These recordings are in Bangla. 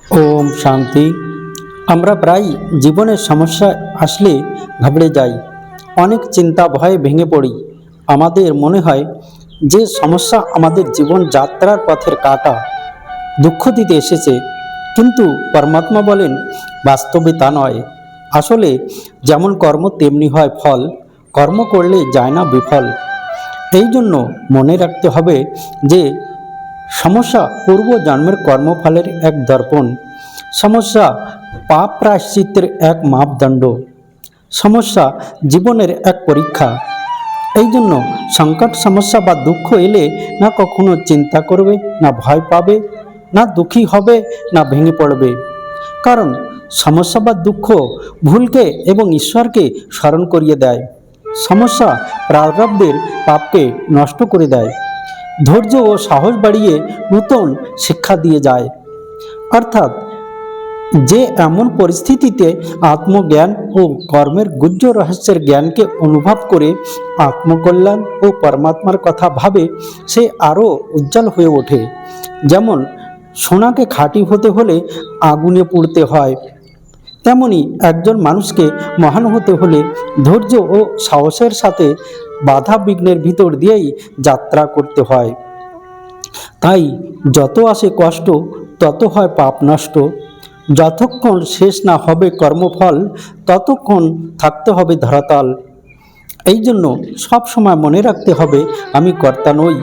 ওম শান্তি। আমরা প্রায় জীবনের সমস্যা আসলে ঘাবড়ে যাই, অনেক চিন্তা ভয়ে ভেঙে পড়ি। আমাদের মনে হয় যে সমস্যা আমাদের জীবন যাত্রার পথের কাঁটা, দুঃখ দিতে এসেছে। কিন্তু পরমাত্মা বলেন বাস্তবে তা নয়। আসলে যেমন কর্ম তেমনি হয় ফল, কর্ম করলে যায় না বিফল। এই জন্য মনে রাখতে হবে যে সমস্যা পূর্ব জন্মের কর্মফলের এক দর্পণ, সমস্যা পাপ প্রায়শ্চিত্তের এক মাপদণ্ড, সমস্যা জীবনের এক পরীক্ষা। এই জন্য সংকট, সমস্যা বা দুঃখ এলে না কখনো চিন্তা করবে, না ভয় পাবে, না দুঃখী হবে, না ভেঙে পড়বে। কারণ সমস্যা বা দুঃখ ভুলকে এবং ঈশ্বরকে স্মরণ করিয়ে দেয়। সমস্যা প্রারব্ধের পাপকে নষ্ট করে দেয়, ধৈর্য ও সাহস বাড়িয়ে নূতন শিক্ষা দিয়ে যায়। অর্থাৎ যে এমন পরিস্থিতিতে আত্মজ্ঞান ও কর্মের গুহ্য রহস্যের জ্ঞানকে অনুভব করে আত্মকল্যাণ ও পরমাত্মার কথা ভাবে, সে আরও উজ্জ্বল হয়ে ওঠে। যেমন সোনাকে খাঁটি হতে হলে আগুনে পুড়তে হয়, তেমনি একজন মানুষকে মহান হতে হলে ধৈর্য ও সাহসের সাথে বাধা বিঘ্নের ভিতর দিয়েই যাত্রা করতে হয়। তাই যত আসে কষ্ট, তত হয় পাপ নষ্ট। যতক্ষণ শেষ না হবে কর্মফল, ততক্ষণ থাকতে হবে ধরাতল। এই জন্য সব সময় মনে রাখতে হবে, আমি কর্তা নই,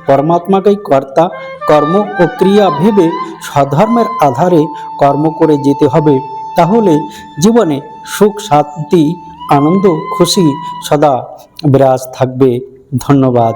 পরমাত্মাকেই কর্তা। কর্ম ও ক্রিয়া ভেবে স্বধর্মের আধারে কর্ম করে যেতে হবে। তাহলে জীবনে সুখ, শান্তি, আনন্দ, খুশি সদা বিরাজ থাকবে। ধন্যবাদ।